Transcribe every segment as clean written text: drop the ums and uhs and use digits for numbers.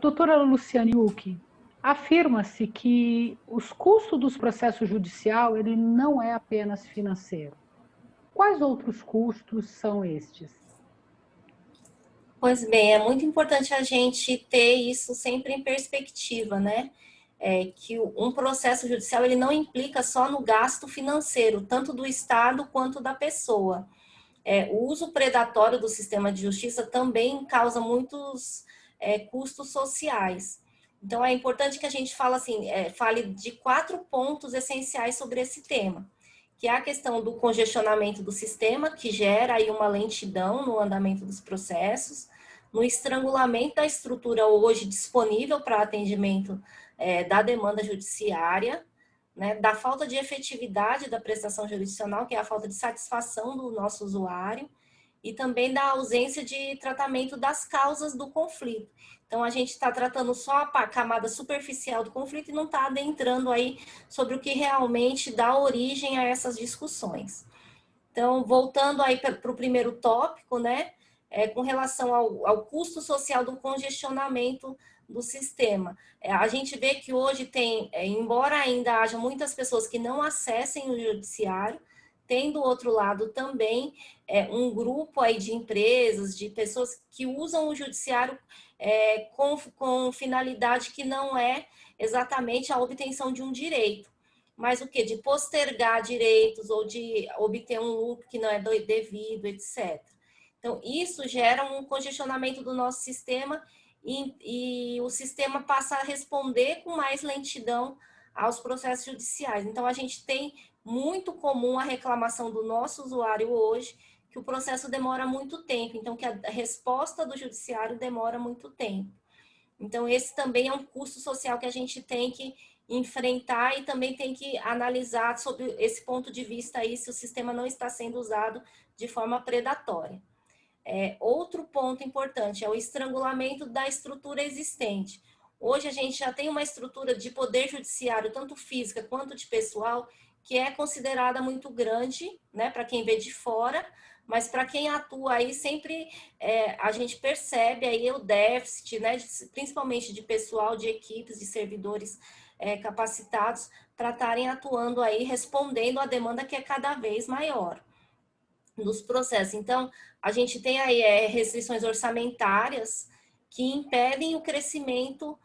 Doutora Luciane Huck, afirma-se que os custos dos processos judicial ele não é apenas financeiro. Quais outros custos são estes? Pois bem, é muito importante a gente ter isso sempre em perspectiva, né? Que um processo judicial ele não implica só no gasto financeiro, tanto do Estado quanto da pessoa. O uso predatório do sistema de justiça também causa muitos custos sociais. Então, é importante que a gente fale de 4 pontos essenciais sobre esse tema, que é a questão do congestionamento do sistema, que gera aí uma lentidão no andamento dos processos, no estrangulamento da estrutura hoje disponível para atendimento da demanda judiciária, né, da falta de efetividade da prestação jurisdicional, que é a falta de satisfação do nosso usuário, e também da ausência de tratamento das causas do conflito. Então, a gente está tratando só a camada superficial do conflito e não está adentrando aí sobre o que realmente dá origem a essas discussões. Então, voltando aí para o primeiro tópico, né, com relação ao custo social do congestionamento do sistema. A gente vê que hoje tem, embora ainda haja muitas pessoas que não acessem o judiciário, tem do outro lado também um grupo aí de empresas, de pessoas que usam o judiciário com finalidade que não é exatamente a obtenção de um direito, mas o que? De postergar direitos ou de obter um lucro que não é devido, etc. Então, isso gera um congestionamento do nosso sistema e o sistema passa a responder com mais lentidão aos processos judiciais. Então, a gente tem muito comum a reclamação do nosso usuário hoje, que o processo demora muito tempo, então que a resposta do judiciário demora muito tempo. Então, esse também é um custo social que a gente tem que enfrentar e também tem que analisar sobre esse ponto de vista aí, se o sistema não está sendo usado de forma predatória. Outro ponto importante é o estrangulamento da estrutura existente. Hoje a gente já tem uma estrutura de poder judiciário, tanto física quanto de pessoal, que é considerada muito grande, né, para quem vê de fora, mas para quem atua aí sempre a gente percebe aí o déficit, né, principalmente de pessoal, de equipes, de servidores capacitados para estarem atuando aí, respondendo à demanda que é cada vez maior dos processos. Então, a gente tem aí restrições orçamentárias que impedem o crescimento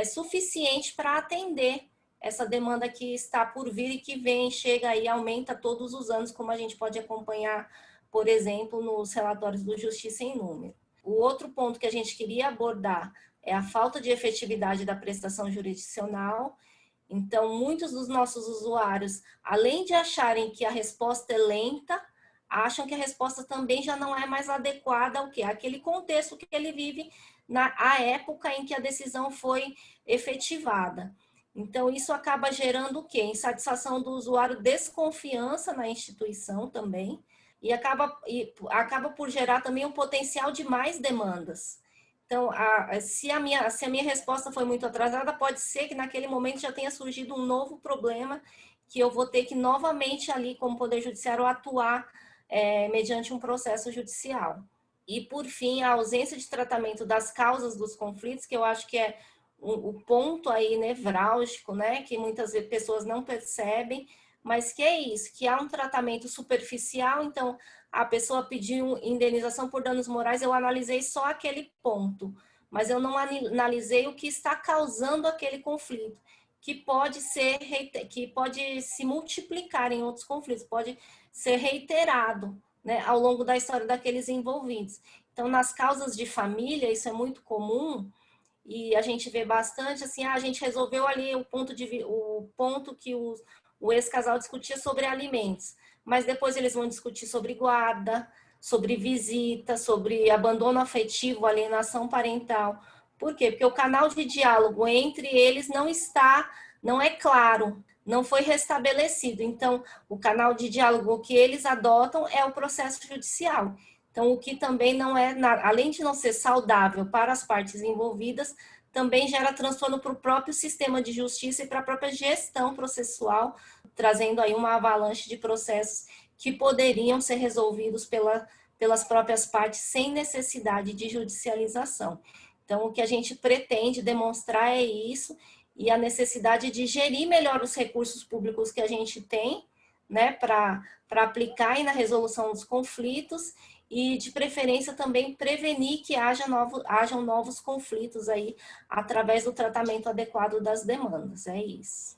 suficiente para atender essa demanda que está por vir e que vem, chega aí, aumenta todos os anos, como a gente pode acompanhar, por exemplo, nos relatórios do Justiça em Número. O outro ponto que a gente queria abordar é a falta de efetividade da prestação jurisdicional. Então, muitos dos nossos usuários, além de acharem que a resposta é lenta, acham que a resposta também já não é mais adequada ao quê? Aquele contexto que ele vive na época em que a decisão foi efetivada. Então, isso acaba gerando o quê? Insatisfação do usuário, desconfiança na instituição também, e acaba por gerar também um potencial de mais demandas. Então, se a minha resposta foi muito atrasada, pode ser que naquele momento já tenha surgido um novo problema que eu vou ter que novamente ali, como Poder Judiciário, atuar mediante um processo judicial. E, por fim, a ausência de tratamento das causas dos conflitos, que eu acho que é o ponto aí nevrálgico, né, que muitas pessoas não percebem, mas que é isso, que há um tratamento superficial. Então, a pessoa pediu indenização por danos morais, eu analisei só aquele ponto, mas eu não analisei o que está causando aquele conflito, que pode se multiplicar em outros conflitos, pode ser reiterado, né, ao longo da história daqueles envolvidos. Então, nas causas de família, isso é muito comum, e a gente vê bastante, assim, a gente resolveu ali o ponto que o ex-casal discutia sobre alimentos, mas depois eles vão discutir sobre guarda, sobre visita, sobre abandono afetivo, alienação parental. Por quê? Porque o canal de diálogo entre eles não é claro, não foi restabelecido. Então, o canal de diálogo que eles adotam é o processo judicial. Então, o que também não é, além de não ser saudável para as partes envolvidas, também gera transtorno para o próprio sistema de justiça e para a própria gestão processual, trazendo aí uma avalanche de processos que poderiam ser resolvidos pelas próprias partes sem necessidade de judicialização. Então, o que a gente pretende demonstrar é isso, e a necessidade de gerir melhor os recursos públicos que a gente tem, né, para aplicar aí na resolução dos conflitos, e de preferência também prevenir que hajam novos conflitos aí através do tratamento adequado das demandas. É isso.